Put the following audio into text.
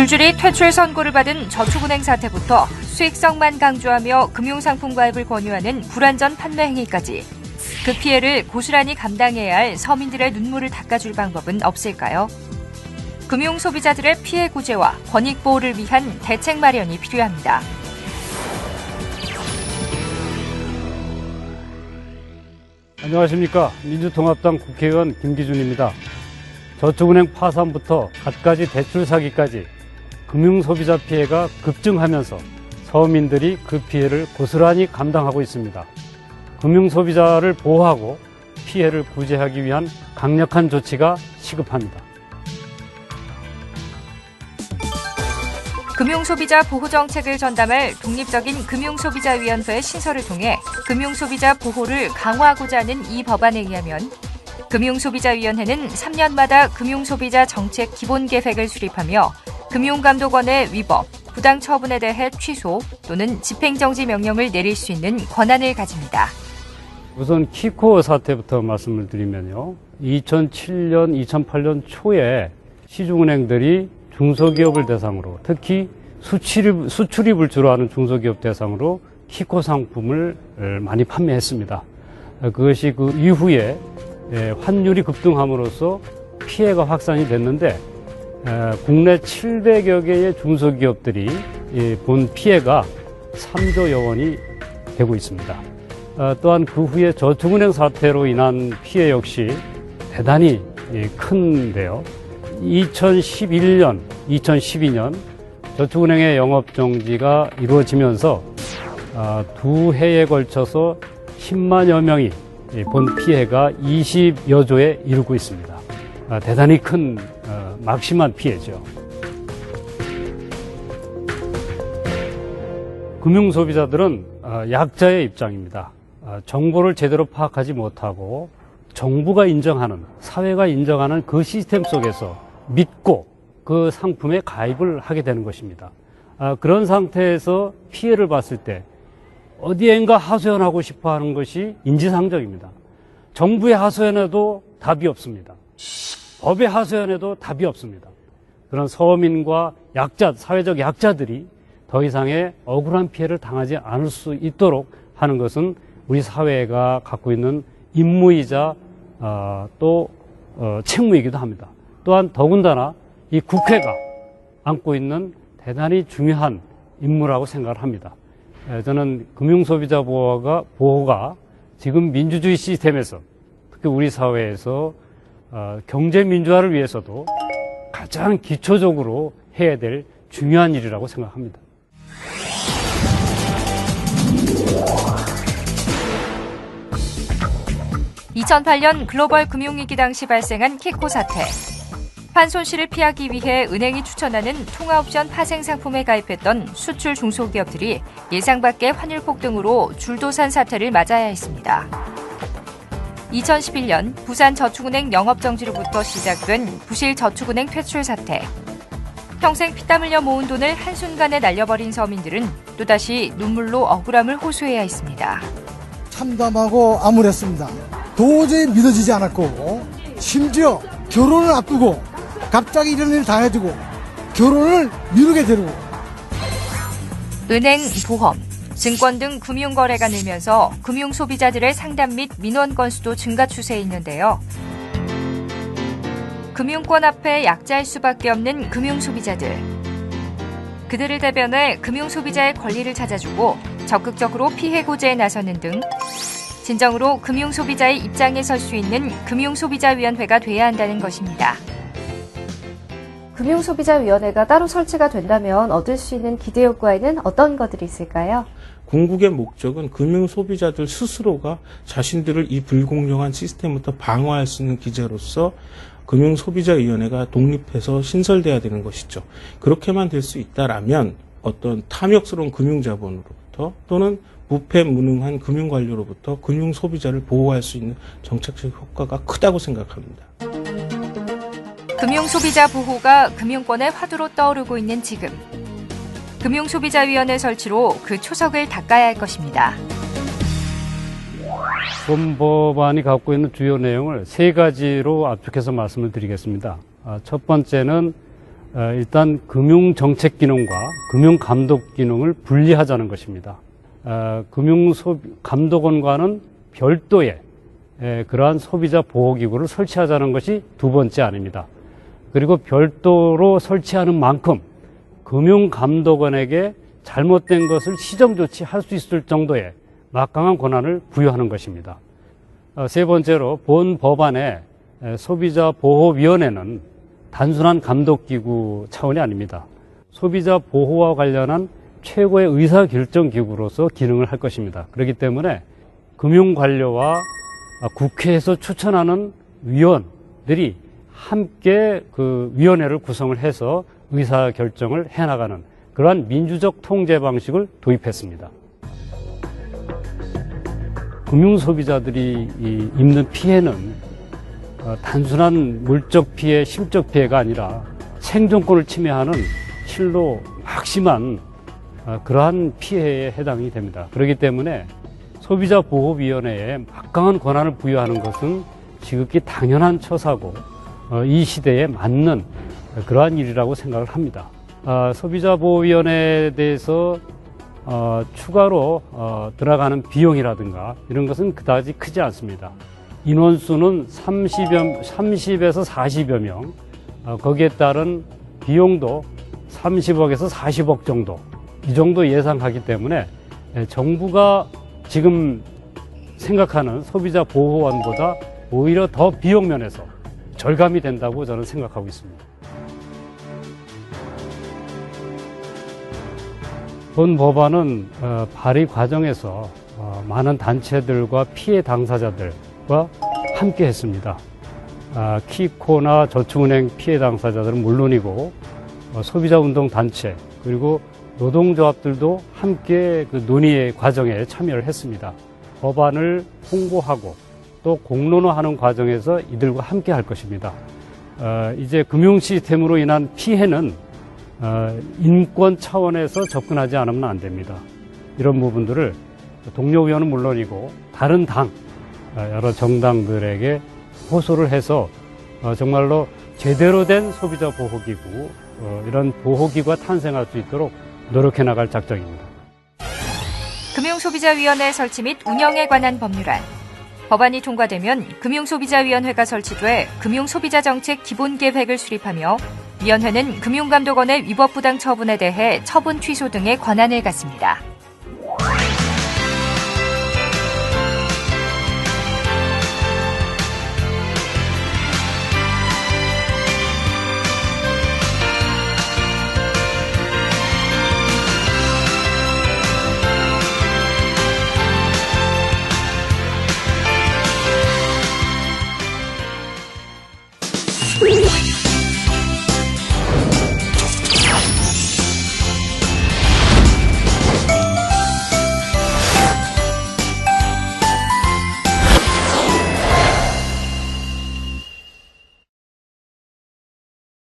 줄줄이 퇴출 선고를 받은 저축은행 사태부터 수익성만 강조하며 금융상품 가입을 권유하는 불안전 판매 행위까지 그 피해를 고스란히 감당해야 할 서민들의 눈물을 닦아줄 방법은 없을까요? 금융소비자들의 피해 구제와 권익 보호를 위한 대책 마련이 필요합니다. 안녕하십니까. 민주통합당 국회의원 김기준입니다. 저축은행 파산부터 갖가지 대출 사기까지 금융소비자 피해가 급증하면서 서민들이 그 피해를 고스란히 감당하고 있습니다. 금융소비자를 보호하고 피해를 구제하기 위한 강력한 조치가 시급합니다. 금융소비자 보호정책을 전담할 독립적인 금융소비자위원회 신설을 통해 금융소비자 보호를 강화하고자 하는 이 법안에 의하면 금융소비자위원회는 3년마다 금융소비자 정책 기본계획을 수립하며 금융감독원의 위법, 부당처분에 대해 취소 또는 집행정지 명령을 내릴 수 있는 권한을 가집니다. 우선 키코 사태부터 말씀을 드리면요. 2007년, 2008년 초에 시중은행들이 중소기업을 대상으로 특히 수출입을 주로 하는 중소기업 대상으로 키코 상품을 많이 판매했습니다. 그것이 그 이후에 환율이 급등함으로써 피해가 확산이 됐는데 국내 700여 개의 중소기업들이 본 피해가 3조여 원이 되고 있습니다. 또한 그 후에 저축은행 사태로 인한 피해 역시 대단히 큰데요. 2011년, 2012년 저축은행의 영업정지가 이루어지면서 두 해에 걸쳐서 10만여 명이 본 피해가 20여 조에 이르고 있습니다. 대단히 큰 막심한 피해죠. 금융소비자들은 약자의 입장입니다. 정보를 제대로 파악하지 못하고 정부가 인정하는, 사회가 인정하는 그 시스템 속에서 믿고 그 상품에 가입을 하게 되는 것입니다. 그런 상태에서 피해를 봤을 때 어디엔가 하소연하고 싶어 하는 것이 인지상정입니다. 정부의 하소연에도 답이 없습니다. 법의 하소연에도 답이 없습니다. 그런 서민과 약자, 사회적 약자들이 더 이상의 억울한 피해를 당하지 않을 수 있도록 하는 것은 우리 사회가 갖고 있는 임무이자 또 책무이기도 합니다. 또한 더군다나 이 국회가 안고 있는 대단히 중요한 임무라고 생각을 합니다. 저는 금융소비자 보호가 지금 민주주의 시스템에서 특히 우리 사회에서 경제민주화를 위해서도 가장 기초적으로 해야 될 중요한 일이라고 생각합니다. (2008년) 글로벌 금융위기 당시 발생한 키코 사태. 환손실을 피하기 위해 은행이 추천하는 통화옵션 파생 상품에 가입했던 수출 중소기업들이 예상 밖의 환율 폭등으로 줄도산 사태를 맞아야 했습니다. 2011년 부산 저축은행 영업정지로부터 시작된 부실 저축은행 퇴출 사태. 평생 피땀 흘려 모은 돈을 한순간에 날려버린 서민들은 또다시 눈물로 억울함을 호소해야 했습니다. 참담하고 암울했습니다. 도저히 믿어지지 않았고 심지어 결혼을 앞두고 갑자기 이런 일을 당해주고 결혼을 미루게 되고 은행, 보험, 증권 등 금융거래가 늘면서 금융소비자들의 상담 및 민원 건수도 증가 추세에 있는데요. 금융권 앞에 약자일 수밖에 없는 금융소비자들. 그들을 대변해 금융소비자의 권리를 찾아주고 적극적으로 피해 구제에 나서는 등 진정으로 금융소비자의 입장에 설 수 있는 금융소비자위원회가 돼야 한다는 것입니다. 금융소비자위원회가 따로 설치가 된다면 얻을 수 있는 기대 효과에는 어떤 것들이 있을까요? 궁극의 목적은 금융소비자들 스스로가 자신들을 이 불공정한 시스템부터 방어할 수 있는 기제로서 금융소비자위원회가 독립해서 신설돼야 되는 것이죠. 그렇게만 될 수 있다라면 어떤 탐욕스러운 금융자본으로부터 또는 무패 무능한 금융관료로부터 금융소비자를 보호할 수 있는 정책적 효과가 크다고 생각합니다. 금융소비자 보호가 금융권의 화두로 떠오르고 있는 지금. 금융소비자위원회 설치로 그 초석을 닦아야 할 것입니다. 본 법안이 갖고 있는 주요 내용을 세 가지로 압축해서 말씀을 드리겠습니다. 첫 번째는 일단 금융정책기능과 금융감독기능을 분리하자는 것입니다. 금융감독원과는 별도의 그러한 소비자 보호기구를 설치하자는 것이 두 번째 안입니다. 그리고 별도로 설치하는 만큼 금융감독원에게 잘못된 것을 시정조치할 수 있을 정도의 막강한 권한을 부여하는 것입니다. 세 번째로 본 법안의 소비자보호위원회는 단순한 감독기구 차원이 아닙니다. 소비자 보호와 관련한 최고의 의사결정기구로서 기능을 할 것입니다. 그렇기 때문에 금융관료와 국회에서 추천하는 위원들이 함께 그 위원회를 구성을 해서 의사결정을 해나가는 그러한 민주적 통제 방식을 도입했습니다. 금융소비자들이 입는 피해는 단순한 물적 피해, 심적 피해가 아니라 생존권을 침해하는 실로 막심한 그러한 피해에 해당이 됩니다. 그렇기 때문에 소비자보호위원회에 막강한 권한을 부여하는 것은 지극히 당연한 처사고 이 시대에 맞는 그러한 일이라고 생각을 합니다. 소비자보호위원회에 대해서 추가로 들어가는 비용이라든가 이런 것은 그다지 크지 않습니다. 인원수는 30에서 40여 명, 거기에 따른 비용도 30억에서 40억 정도, 이 정도 예상하기 때문에 정부가 지금 생각하는 소비자 보호원보다 오히려 더 비용 면에서 절감이 된다고 저는 생각하고 있습니다. 본 법안은 발의 과정에서 많은 단체들과 피해 당사자들과 함께 했습니다. 키코나 저축은행 피해 당사자들은 물론이고 소비자운동단체 그리고 노동조합들도 함께 그 논의의 과정에 참여를 했습니다. 법안을 홍보하고 또 공론화하는 과정에서 이들과 함께 할 것입니다. 이제 금융 시스템으로 인한 피해는 인권 차원에서 접근하지 않으면 안 됩니다. 이런 부분들을 동료 의원은 물론이고 다른 당, 여러 정당들에게 호소를 해서 정말로 제대로 된 소비자 보호기구, 이런 보호기구가 탄생할 수 있도록 노력해 나갈 작정입니다. 금융소비자위원회 설치 및 운영에 관한 법률안. 법안이 통과되면 금융소비자위원회가 설치돼 금융소비자정책 기본계획을 수립하며 위원회는 금융감독원의 위법부당 처분에 대해 처분 취소 등의 권한을 갖습니다.